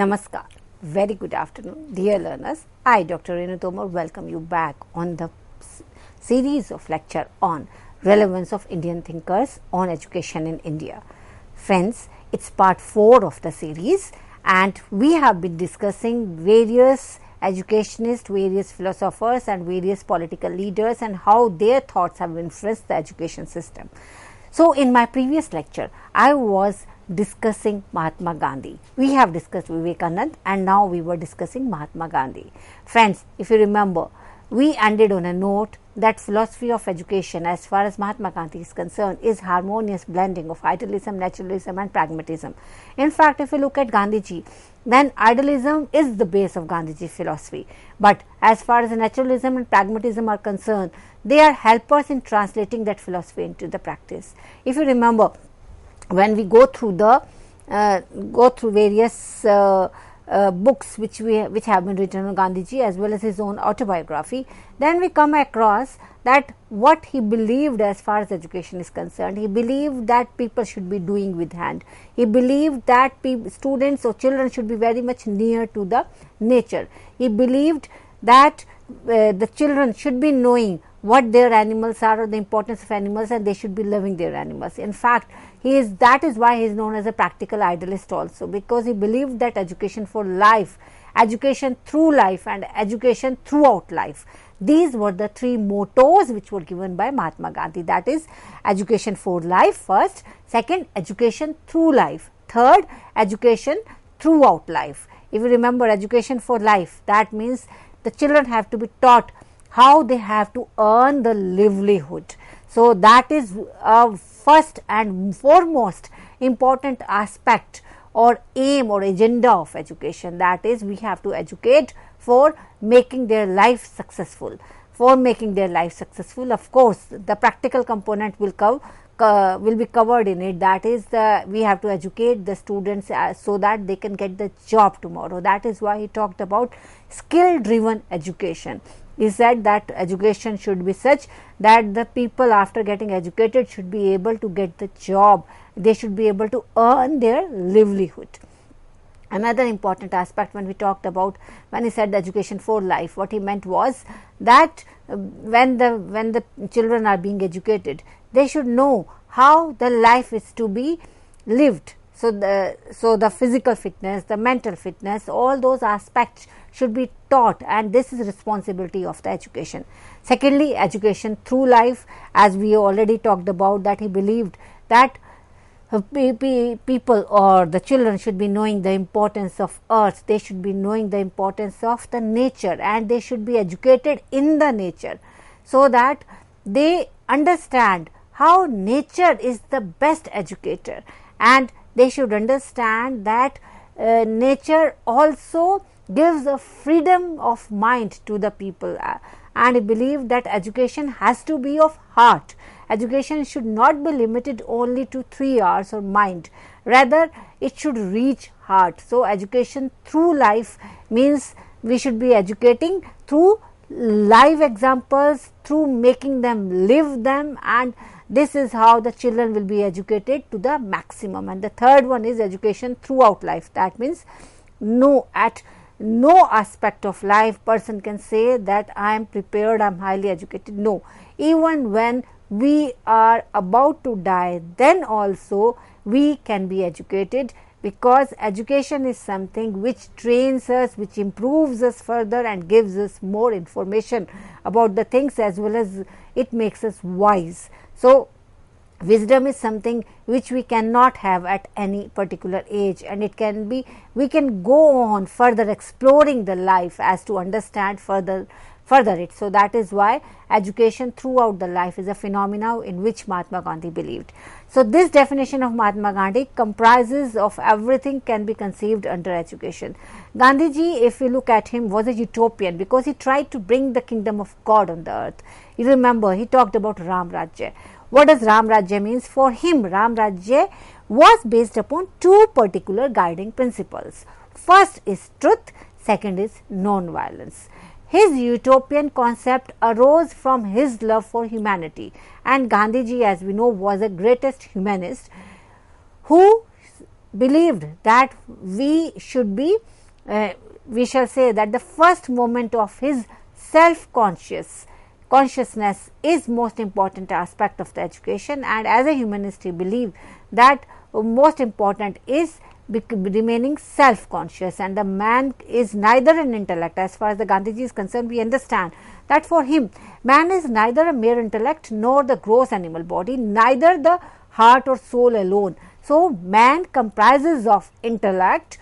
Namaskar. Very good afternoon, dear learners. I, Dr. Renu Tomar, welcome you back on the series of lecture on relevance of Indian thinkers on education in India. Friends, it's part 4 of the series and we have been discussing various educationists, various philosophers and various political leaders and how their thoughts have influenced the education system. So, in my previous lecture, I was discussing Mahatma Gandhi. We have discussed Vivekanand and now we were discussing Mahatma Gandhi. Friends, if you remember, we ended on a note that philosophy of education as far as Mahatma Gandhi is concerned is harmonious blending of idealism, naturalism and pragmatism. In fact, if you look at Gandhiji, then idealism is the base of Gandhiji's philosophy. But as far as naturalism and pragmatism are concerned, they are helpers in translating that philosophy into the practice. If you remember, when we go through various books which have been written on Gandhiji as well as his own autobiography, then we come across that what he believed as far as education is concerned. He believed that people should be doing with hand. He believed that students or children should be very much near to the nature. He believed that the children should be knowing what their animals are or the importance of animals, and they should be loving their animals. In fact, that is why he is known as a practical idealist also, because he believed that education for life, education through life and education throughout life, these were the 3 mottos which were given by Mahatma Gandhi. That is education for life first, second education through life, third education throughout life. If you remember, education for life, that means the children have to be taught how they have to earn the livelihood. So, that is a first and foremost important aspect or aim or agenda of education. That is, we have to educate for making their life successful. For making their life successful, of course, the practical component will be covered in it. That is, we have to educate the students so that they can get the job tomorrow. That is why he talked about skill driven education. He said that education should be such that the people after getting educated should be able to get the job. They should be able to earn their livelihood. Another important aspect when he said education for life, what he meant was that when the children are being educated, they should know how the life is to be lived. So the physical fitness, the mental fitness, all those aspects should be taught, and this is responsibility of the education. Secondly, education through life, as we already talked about, that he believed that people or the children should be knowing the importance of earth, they should be knowing the importance of the nature, and they should be educated in the nature so that they understand how nature is the best educator, and they should understand that nature also gives a freedom of mind to the people, and he believed that education has to be of heart. Education should not be limited only to 3 hours or mind, rather it should reach heart. So, education through life means we should be educating through live examples, through making them live them, and this is how the children will be educated to the maximum. And the third one is education throughout life. That means at no aspect of life person can say that I am prepared, I am highly educated. No, even when we are about to die, then also we can be educated, because education is something which trains us, which improves us further and gives us more information about the things, as well as it makes us wise. So, wisdom is something which we cannot have at any particular age, and we can go on further exploring the life as to understand further it. So, that is why education throughout the life is a phenomena in which Mahatma Gandhi believed. So, this definition of Mahatma Gandhi comprises of everything can be conceived under education. Gandhiji, if you look at him, was a utopian because he tried to bring the kingdom of God on the earth. You remember, he talked about Ram Rajya. What does Ram Rajya means? For him, Ram Rajya was based upon 2 particular guiding principles. First is truth, second is non-violence. His utopian concept arose from his love for humanity, and Gandhiji, as we know, was the greatest humanist who believed that we should be, we shall say that the first moment of his consciousness is most important aspect of the education, and as a humanist he believed that most important is remaining self conscious, and the man is neither an intellect. As far as the Gandhiji is concerned, we understand that for him man is neither a mere intellect nor the gross animal body, neither the heart or soul alone. So, man comprises of intellect,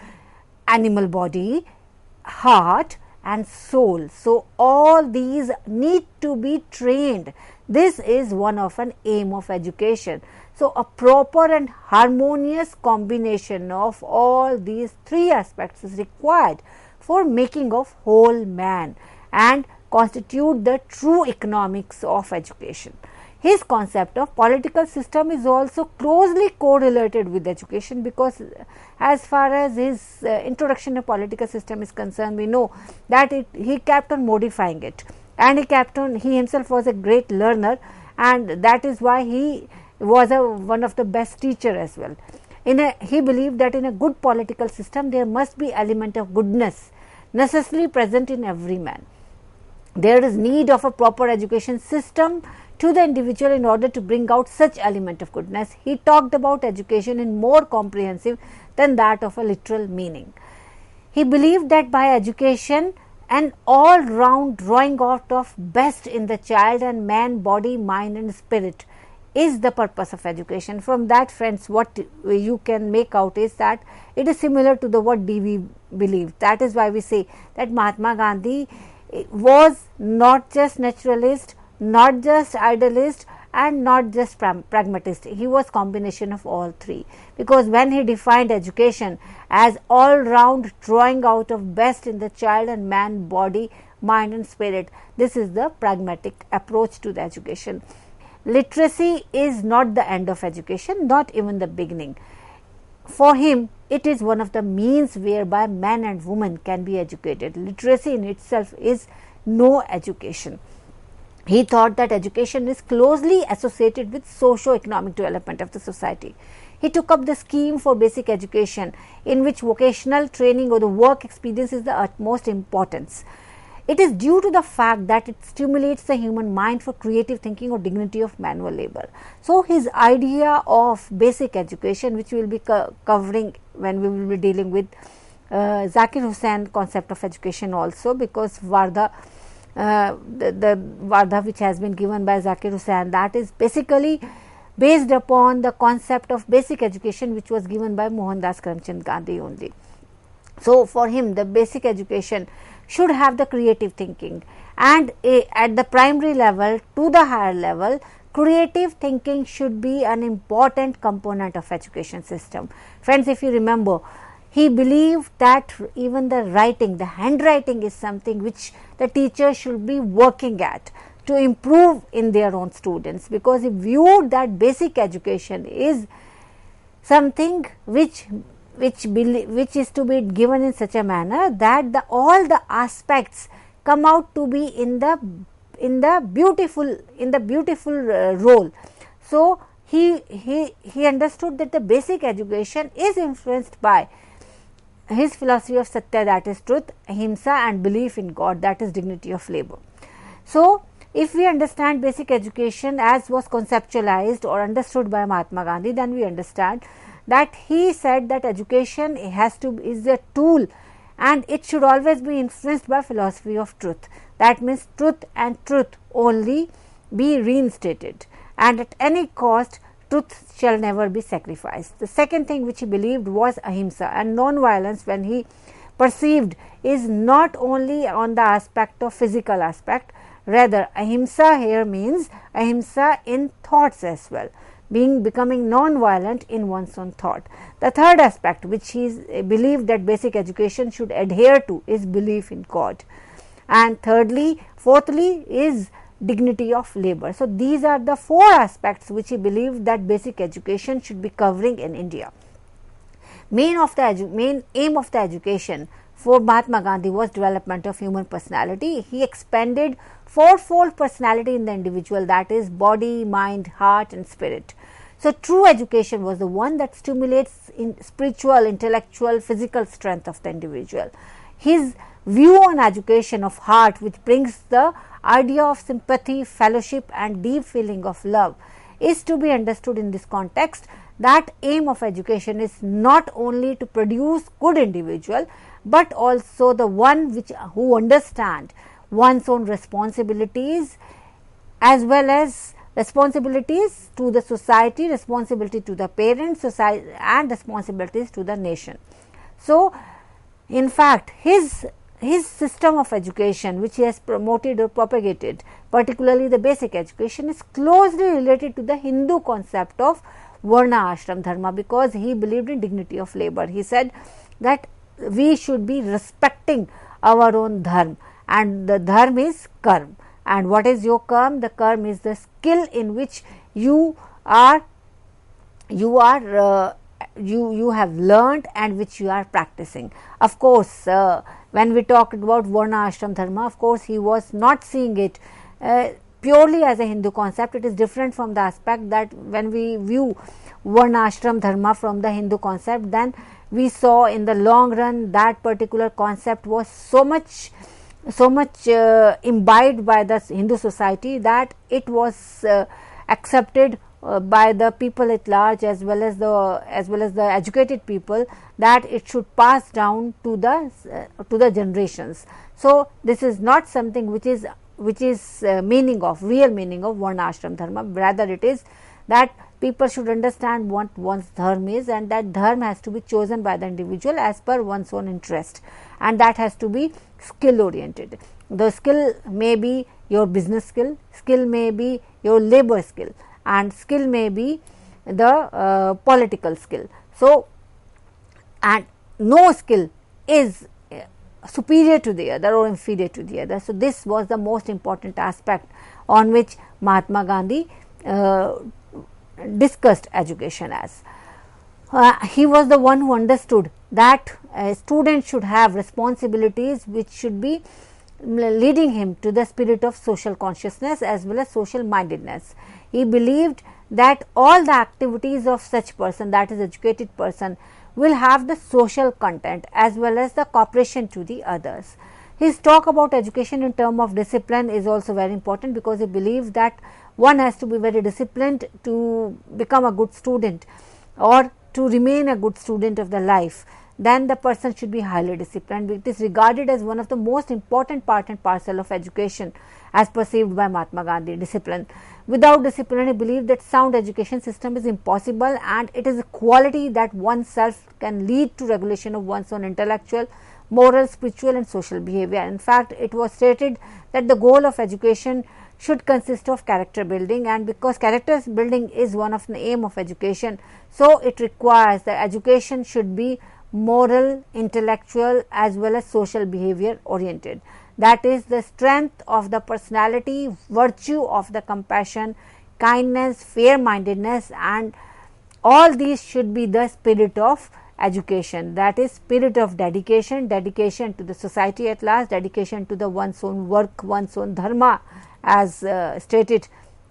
animal body, heart and soul. So, all these need to be trained. This is one of an aim of education. So, a proper and harmonious combination of all these three aspects is required for making of whole man and constitute the true economics of education. His concept of political system is also closely correlated with education, because as far as his introduction to political system is concerned, we know that he kept on modifying it, and he himself was a great learner, and that is why he was one of the best teacher as well. He believed that in a good political system there must be element of goodness necessarily present in every man. There is need of a proper education system to the individual in order to bring out such element of goodness. He talked about education in more comprehensive than that of a literal meaning. He believed that by education, an all round drawing out of best in the child and man, body, mind and spirit is the purpose of education. From that, friends, what you can make out is that it is similar to the what D.V. believed. That is why we say that Mahatma Gandhi was not just naturalist, not just idealist and not just pragmatist. He was combination of all three, because when he defined education as all round drawing out of best in the child and man, body, mind and spirit, this is the pragmatic approach to the education. Literacy is not the end of education, not even the beginning. For him, it is one of the means whereby man and woman can be educated. Literacy in itself is no education. He thought that education is closely associated with socio-economic development of the society. He took up the scheme for basic education, in which vocational training or the work experience is the utmost importance. It is due to the fact that it stimulates the human mind for creative thinking or dignity of manual labor. So, his idea of basic education, which we will be covering when we will be dealing with Zakir Hussain concept of education also, because Vardha, the Vardha which has been given by Zakir Hussain, that is basically based upon the concept of basic education which was given by Mohandas Karamchand Gandhi only. So, for him the basic education should have the creative thinking, and at the primary level to the higher level, creative thinking should be an important component of education system. Friends, if you remember, he believed that even the writing, the handwriting is something which the teacher should be working at to improve in their own students, because he viewed that basic education is something which is to be given in such a manner that all the aspects come out to be in the beautiful role. So, he understood that the basic education is influenced by his philosophy of Satya, that is truth, Ahimsa and belief in God, that is dignity of labor. So, if we understand basic education as was conceptualized or understood by Mahatma Gandhi, then we understand that he said that education is a tool and it should always be influenced by philosophy of truth. That means truth and truth only be reinstated, and at any cost truth shall never be sacrificed. The second thing which he believed was ahimsa, and non-violence, when he perceived, is not only on the aspect of physical aspect, rather ahimsa here means ahimsa in thoughts as well, becoming non-violent in one's own thought. The third aspect which he believed that basic education should adhere to is belief in God, and fourthly is dignity of labor. So, these are the four aspects which he believed that basic education should be covering in India. Main aim of the education for Mahatma Gandhi was development of human personality. He expanded fourfold personality in the individual, that is body, mind, heart and spirit. So, true education was the one that stimulates in spiritual, intellectual, physical strength of the individual. His view on education of heart, which brings the idea of sympathy, fellowship and deep feeling of love, is to be understood in this context, that aim of education is not only to produce good individual, but also the one who understand one's own responsibilities, as well as responsibilities to the society, responsibility to the parents, society and responsibilities to the nation. So, in fact, his system of education, which he has promoted or propagated, particularly the basic education, is closely related to the Hindu concept of Varna Ashram Dharma, because he believed in dignity of labor. He said that we should be respecting our own dharma, and the dharma is karma. And what is your karma? The karma is the skill in which you have learned and which you are practicing. Of course, when we talked about Varna Ashram Dharma, of course, he was not seeing it purely as a Hindu concept. It is different from the aspect that when we view Varna Ashram Dharma from the Hindu concept, then we saw in the long run that particular concept was so much imbibed by the Hindu society that it was accepted by the people at large, as well as the educated people, that it should pass down to the generations. So, this is not something which is real meaning of Varna Ashram Dharma. Rather, it is that people should understand what one's dharma is, and that dharma has to be chosen by the individual as per one's own interest, and that has to be skill oriented. The skill may be your business skill may be your labor skill, and skill may be the political skill. So, and no skill is superior to the other or inferior to the other. So, this was the most important aspect on which Mahatma Gandhi discussed education as. He was the one who understood that a student should have responsibilities which should be leading him to the spirit of social consciousness as well as social mindedness. He believed that all the activities of such person, that is educated person, will have the social content as well as the cooperation to the others. His talk about education in terms of discipline is also very important, because he believes that one has to be very disciplined to become a good student or to remain a good student of the life. Then the person should be highly disciplined. It is regarded as one of the most important part and parcel of education as perceived by Mahatma Gandhi, discipline. Without discipline, he believed that sound education system is impossible, and it is a quality that oneself can lead to regulation of one's own intellectual, moral, spiritual and social behavior. In fact, it was stated that the goal of education should consist of character building, and because character building is one of the aim of education, so it requires that education should be moral, intellectual as well as social behavior oriented. That is the strength of the personality, virtue of the compassion, kindness, fair mindedness, and all these should be the spirit of education. That is spirit of dedication, dedication to the society at large, dedication to the one's own work, one's own dharma, as stated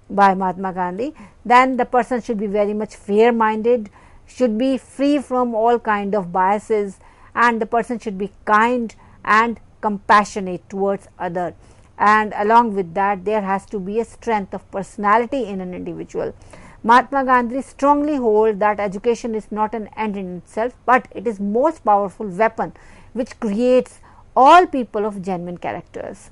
by Mahatma Gandhi. Then the person should be very much fair minded, should be free from all kind of biases, and the person should be kind and compassionate towards other, and along with that there has to be a strength of personality in an individual. Mahatma Gandhi strongly holds that education is not an end in itself, but it is most powerful weapon which creates all people of genuine characters.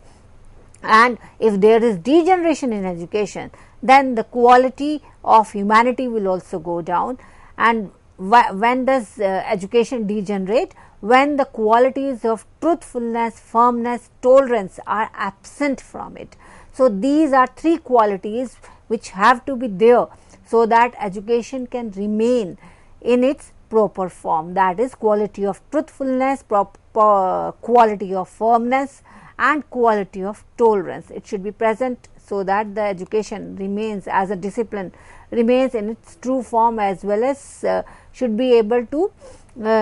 And if there is degeneration in education, then the quality of humanity will also go down. And when does education degenerate? When the qualities of truthfulness, firmness, tolerance are absent from it. So, these are three qualities which have to be there, so that education can remain in its proper form, that is quality of truthfulness, quality of firmness and quality of tolerance. It should be present so that the education remains as a discipline, remains in its true form, as well as should be able to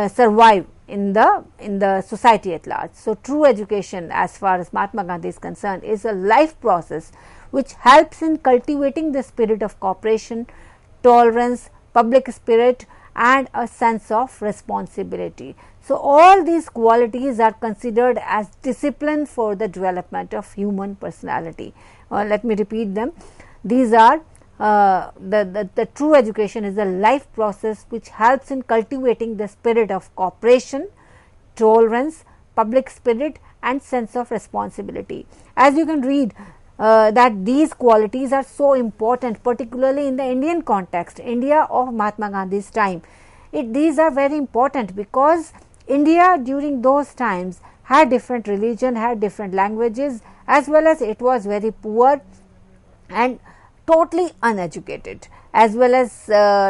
survive in the society at large. So, true education, as far as Mahatma Gandhi is concerned, is a life process which helps in cultivating the spirit of cooperation, tolerance, public spirit, and a sense of responsibility. So, all these qualities are considered as discipline for the development of human personality. Let me repeat them. These are the true education is a life process which helps in cultivating the spirit of cooperation, tolerance, public spirit, and sense of responsibility. As you can read that these qualities are so important, particularly in the Indian context, India of Mahatma Gandhi's time. These are very important because India during those times had different religion, had different languages, as well as it was very poor and totally uneducated, as well as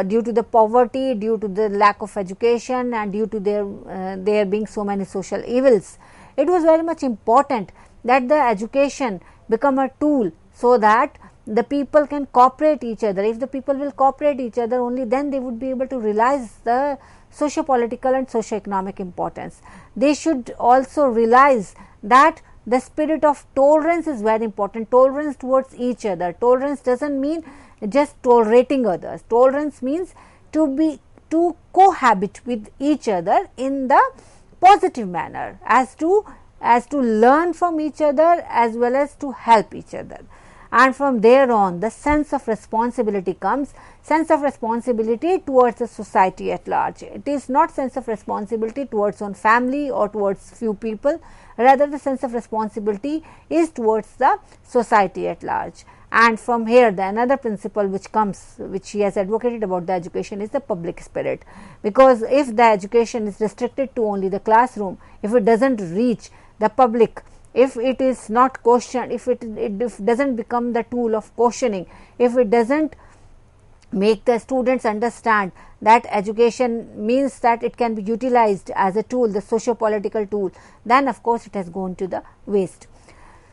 due to the poverty, due to the lack of education, and due to there being so many social evils. It was very much important that the education become a tool so that the people can cooperate each other. If the people will cooperate each other, only then they would be able to realize the socio-political and socio-economic importance. They should also realize that the spirit of tolerance is very important, tolerance towards each other. Tolerance doesn't mean just tolerating others. Tolerance means to cohabit with each other in the positive manner, as to learn from each other as well as to help each other. And from there on, the sense of responsibility comes, sense of responsibility towards the society at large. It is not sense of responsibility towards one family or towards few people, rather the sense of responsibility is towards the society at large. And from here, the another principle which comes, which he has advocated about the education, is the public spirit, because if the education is restricted to only the classroom, if it does not reach the public, if it is not questioned, if it does not become the tool of questioning, if it does not make the students understand that education means that it can be utilized as a tool, the socio-political tool, then of course it has gone to the waste.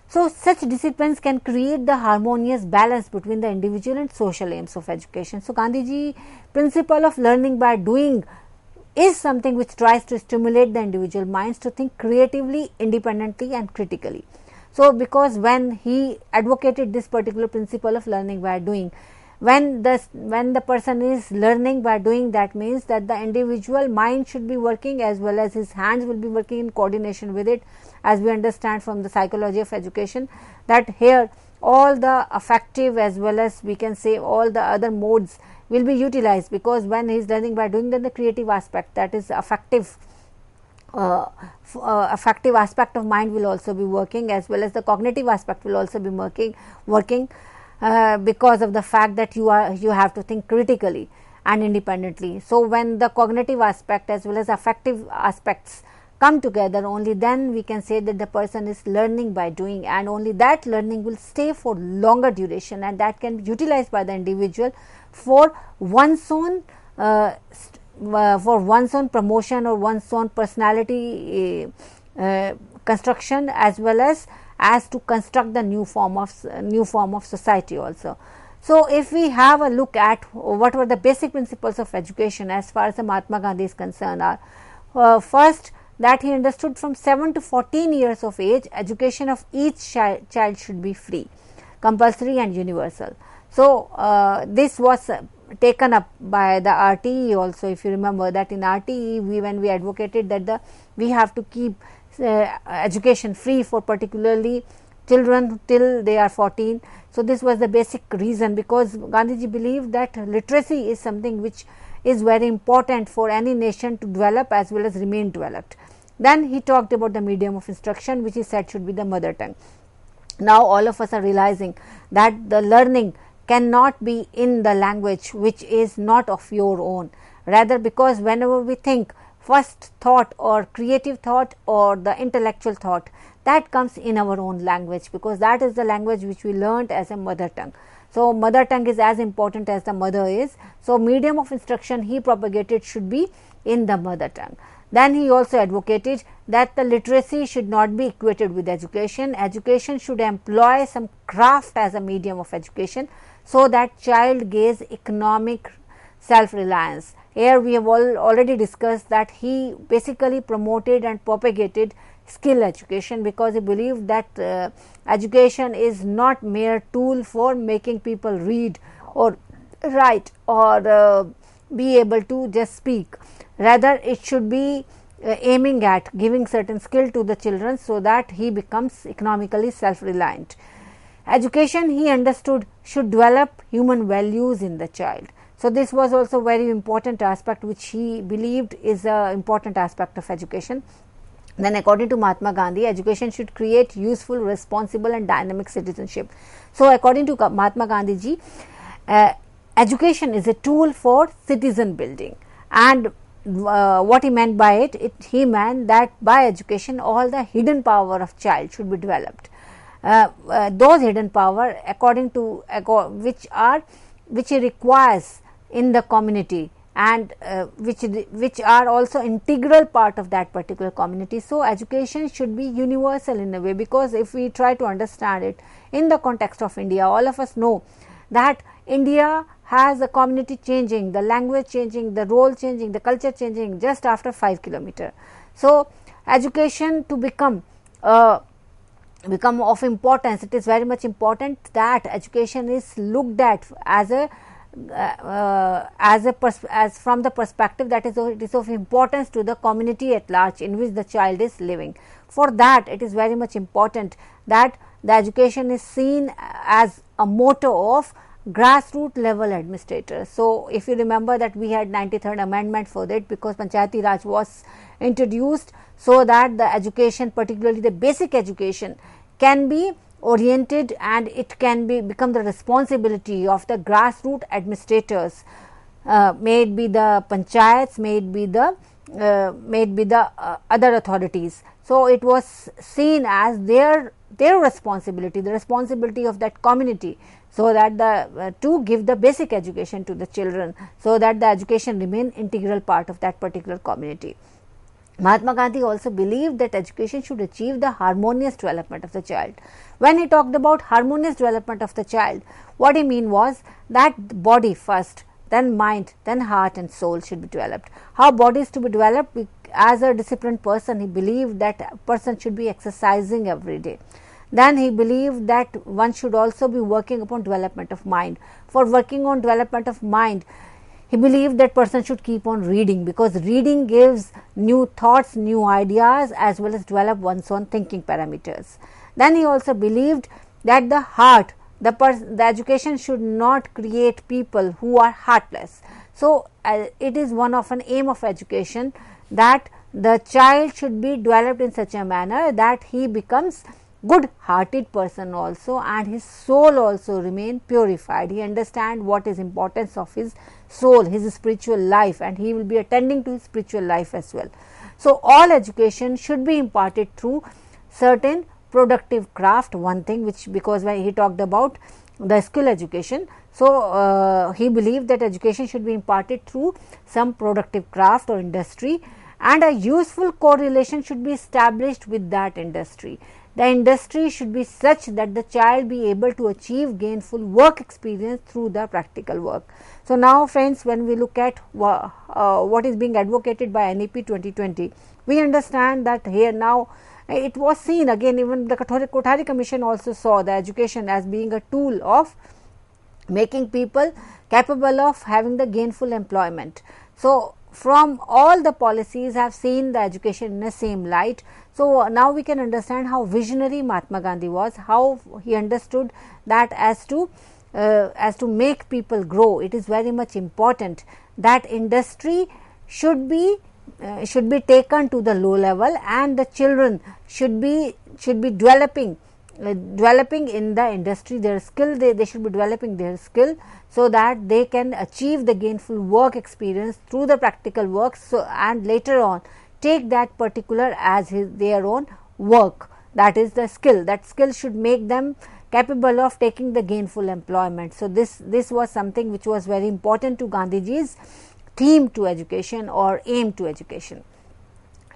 So, such disciplines can create the harmonious balance between the individual and social aims of education. So, Gandhiji principle of learning by doing is something which tries to stimulate the individual minds to think creatively, independently, and critically. So, because when he advocated this particular principle of learning by doing, when the person is learning by doing, that means that the individual mind should be working as well as his hands will be working in coordination with it, as we understand from the psychology of education, that here all the affective as well as we can say all the other modes will be utilized, because when he is learning by doing, then the creative aspect, that is affective aspect of mind will also be working, as well as the cognitive aspect will also be working because of the fact that you have to think critically and independently. So, when the cognitive aspect as well as affective aspects come together, only then we can say that the person is learning by doing, and only that learning will stay for longer duration, and that can be utilized by the individual for one's own promotion or one's own personality construction, as well as to construct the new form of society also. So, if we have a look at what were the basic principles of education as far as the Mahatma Gandhi is concerned are, first, that he understood from 7 to 14 years of age, education of each child should be free, compulsory and universal. So, this was taken up by the RTE also. If you remember that in RTE, when we advocated that we have to keep education free for particularly children till they are 14. So, this was the basic reason, because Gandhiji believed that literacy is something which is very important for any nation to develop as well as remain developed. Then he talked about the medium of instruction, which he said should be the mother tongue. Now, all of us are realizing that the learning cannot be in the language which is not of your own, rather, because whenever we think, first thought or creative thought or the intellectual thought, that comes in our own language, because that is the language which we learnt as a mother tongue. So, mother tongue is as important as the mother is. So, medium of instruction he propagated should be in the mother tongue. Then he also advocated that the literacy should not be equated with education. Education should employ some craft as a medium of education, so that child gains economic self-reliance. Here we have already discussed that he basically promoted and propagated skill education, because he believed that education is not mere tool for making people read or write or be able to just speak. Rather, it should be aiming at giving certain skill to the children so that he becomes economically self-reliant. Education, he understood, should develop human values in the child. So, this was also very important aspect which he believed is an important aspect of education. Then according to Mahatma Gandhi, education should create useful, responsible and dynamic citizenship. So, according to Mahatma Gandhi ji, education is a tool for citizen building, and what he meant by it, he meant that by education all the hidden power of child should be developed. Those hidden power according to which he requires in the community, and which are also integral part of that particular community. So, education should be universal in a way, because if we try to understand it in the context of India, all of us know that India has the community changing, the language changing, the role changing, the culture changing just after 5 kilometers. So, education to become of importance, it is very much important that education is looked at as from the perspective that it is of importance to the community at large in which the child is living. For that, it is very much important that the education is seen as a motto of grassroots level administrators. So, if you remember that we had 93rd amendment for that, because Panchayati Raj was introduced, so that the education, particularly the basic education, can be oriented and it can become the responsibility of the grassroots administrators, may it be the panchayats, may it be the other authorities. So, it was seen as their responsibility, the responsibility of that community, so that to give the basic education to the children, so that the education remain integral part of that particular community. Mahatma Gandhi also believed that education should achieve the harmonious development of the child. When he talked about harmonious development of the child, what he mean was that body first, then mind, then heart and soul should be developed. How body is to be developed? As a disciplined person, he believed that a person should be exercising every day. Then he believed that one should also be working upon development of mind. For working on development of mind, he believed that person should keep on reading, because reading gives new thoughts, new ideas, as well as develop one's own thinking parameters. Then he also believed that the heart, the education should not create people who are heartless. So, it is one of an aim of education that the child should be developed in such a manner that he becomes good hearted person also, and his soul also remain purified. He understand what is importance of his soul, his spiritual life, and he will be attending to his spiritual life as well. So, all education should be imparted through certain productive craft, one thing which, because when he talked about the skill education, so he believed that education should be imparted through some productive craft or industry, and a useful correlation should be established with that industry. The industry should be such that the child be able to achieve gainful work experience through the practical work. So, now friends, when we look at what is being advocated by NEP 2020, we understand that here now it was seen again, even the Kothari Commission also saw the education as being a tool of making people capable of having the gainful employment. So, from all the policies have seen the education in the same light. So, now we can understand how visionary Mahatma Gandhi was, how he understood that as to make people grow, it is very much important that industry should be taken to the low level, and the children should be developing in the industry their skill. They should be developing their skill, so that they can achieve the gainful work experience through the practical work. So, and later on take that particular as their own work, that is the skill. That skill should make them capable of taking the gainful employment. So, this was something which was very important to Gandhiji's theme to education or aim to education.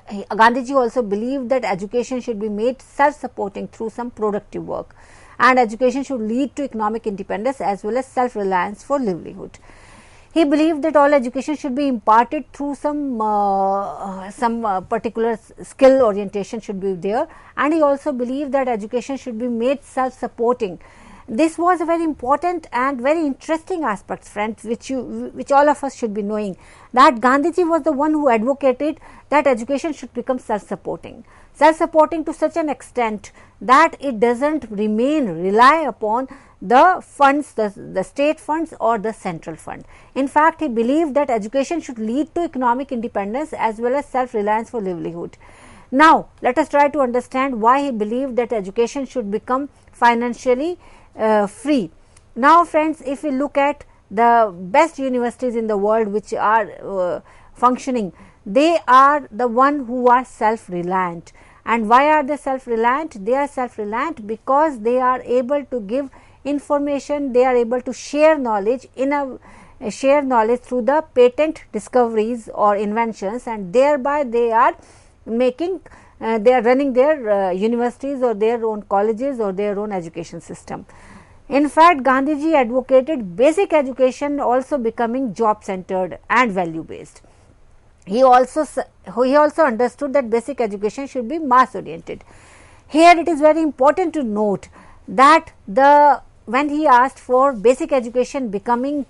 Gandhiji also believed that education should be made self-supporting through some productive work, and education should lead to economic independence as well as self-reliance for livelihood. He believed that all education should be imparted through some particular skill orientation should be there, and he also believed that education should be made self-supporting, This was a very important and very interesting aspect, friends, which all of us should be knowing, that Gandhiji was the one who advocated that education should become self-supporting to such an extent that it doesn't rely upon the funds, the state funds or the central fund. In fact, he believed that education should lead to economic independence as well as self-reliance for livelihood. Now, let us try to understand why he believed that education should become financially free. Now, friends, if we look at the best universities in the world which are functioning, they are the one who are self-reliant. And why are they self-reliant? They are self-reliant because they are able to give information, they are able to share knowledge through the patent discoveries or inventions, and thereby they are making they are running their universities or their own colleges or their own education system. In fact, Gandhiji advocated basic education also becoming job centered and value based. He also understood that basic education should be mass oriented. Here it is very important to note that when he asked for basic education becoming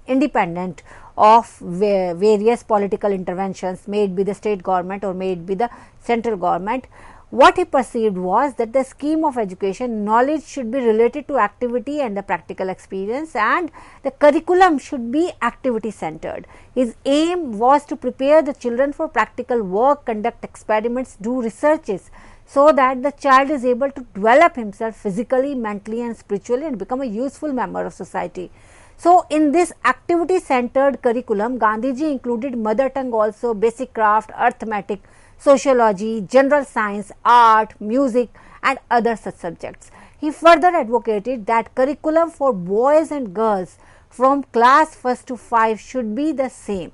independent of various political interventions made by the state government or made by the central government, what he perceived was that the scheme of education, knowledge should be related to activity and the practical experience, and the curriculum should be activity centered. His aim was to prepare the children for practical work, conduct experiments, do researches, so that the child is able to develop himself physically, mentally and spiritually and become a useful member of society. So, in this activity centered curriculum, Gandhiji included mother tongue also, basic craft, arithmetic, sociology, general science, art, music and other such subjects. He further advocated that curriculum for boys and girls from class 1st to 5 should be the same.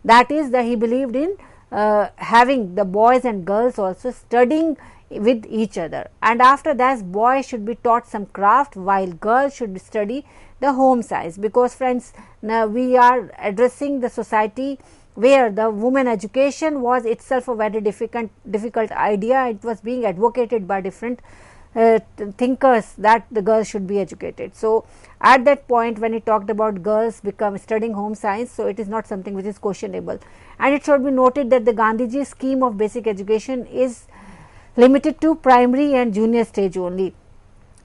That is, that he believed in having the boys and girls also studying with each other, and after that boys should be taught some craft while girls should study the home science, because friends, now we are addressing the society where the women education was itself a very difficult idea. It was being advocated by different thinkers that the girls should be educated. So, at that point when he talked about girls studying home science, so it is not something which is questionable, and it should be noted that the Gandhiji scheme of basic education is limited to primary and junior stage only.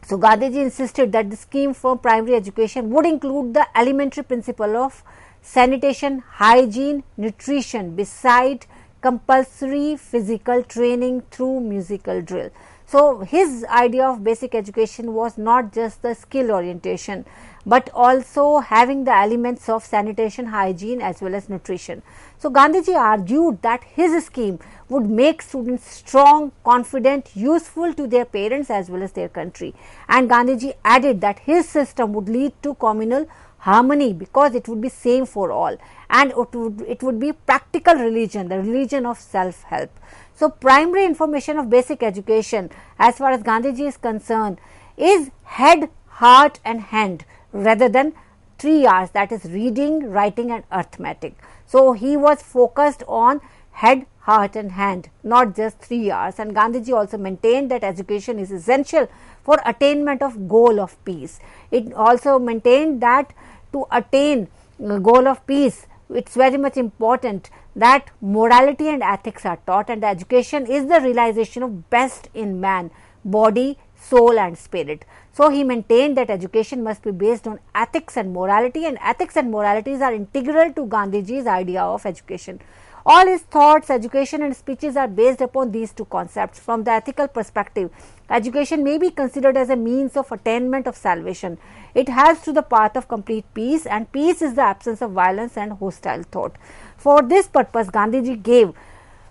So, Gandhiji insisted that the scheme for primary education would include the elementary principle of sanitation, hygiene, nutrition beside compulsory physical training through musical drill. So, his idea of basic education was not just the skill orientation, but also having the elements of sanitation, hygiene as well as nutrition. So, Gandhiji argued that his scheme would make students strong, confident, useful to their parents as well as their country, and Gandhiji added that his system would lead to communal harmony because it would be same for all, and it would be practical religion, the religion of self-help. So, primary information of basic education as far as Gandhiji is concerned is head, heart and hand rather than 3 R's, that is reading, writing and arithmetic. So, he was focused on head, heart and hand, not just 3 R's, and Gandhiji also maintained that education is essential for attainment of goal of peace. It also maintained that to attain goal of peace, it is very much important that morality and ethics are taught, and the education is the realization of best in man, body, soul and spirit. So, he maintained that education must be based on ethics and morality, and ethics and moralities are integral to Gandhiji's idea of education. All his thoughts, education and speeches are based upon these two concepts. From the ethical perspective, education may be considered as a means of attainment of salvation. It helps to the path of complete peace, and peace is the absence of violence and hostile thought. For this purpose, Gandhiji gave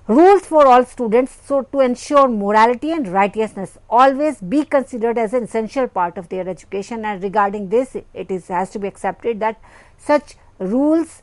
rules for all students, so to ensure morality and righteousness always be considered as an essential part of their education, and regarding this has to be accepted that such rules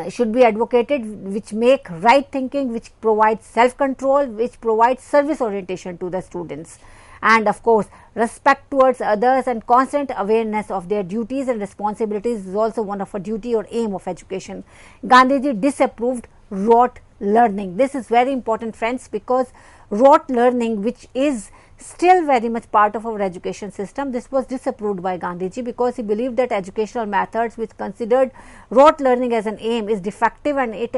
should be advocated which make right thinking, which provides self control, which provides service orientation to the students, and of course respect towards others and constant awareness of their duties and responsibilities is also one of a duty or aim of education. Gandhiji disapproved rote learning. This is very important, friends, because rote learning, which is still very much part of our education system. This was disapproved by Gandhiji because he believed that educational methods which considered rote learning as an aim is defective, and he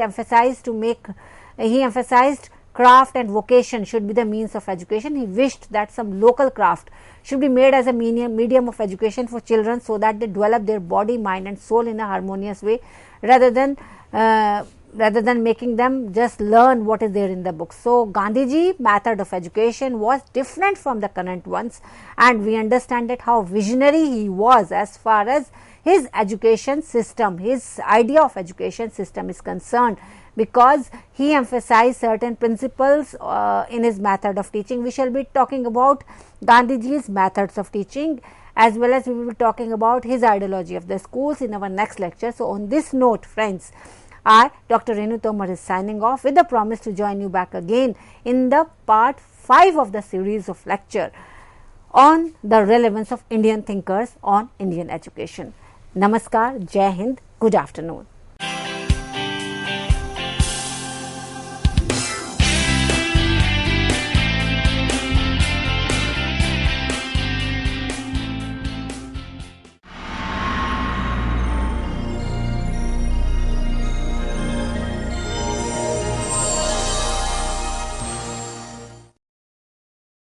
emphasized craft and vocation should be the means of education. He wished that some local craft should be made as a medium of education for children, so that they develop their body, mind and soul in a harmonious way, rather than making them just learn what is there in the book. So, Gandhiji method of education was different from the current ones, and we understand that how visionary he was as far as his education system, his idea of education system is concerned, because he emphasized certain principles in his method of teaching. We shall be talking about Gandhiji's methods of teaching, as well as we will be talking about his ideology of the schools in our next lecture. So, on this note, friends, I, Dr. Renu Tomar, is signing off with the promise to join you back again in the part 5 of the series of lecture on the relevance of Indian thinkers on Indian education. Namaskar, Jai Hind, good afternoon.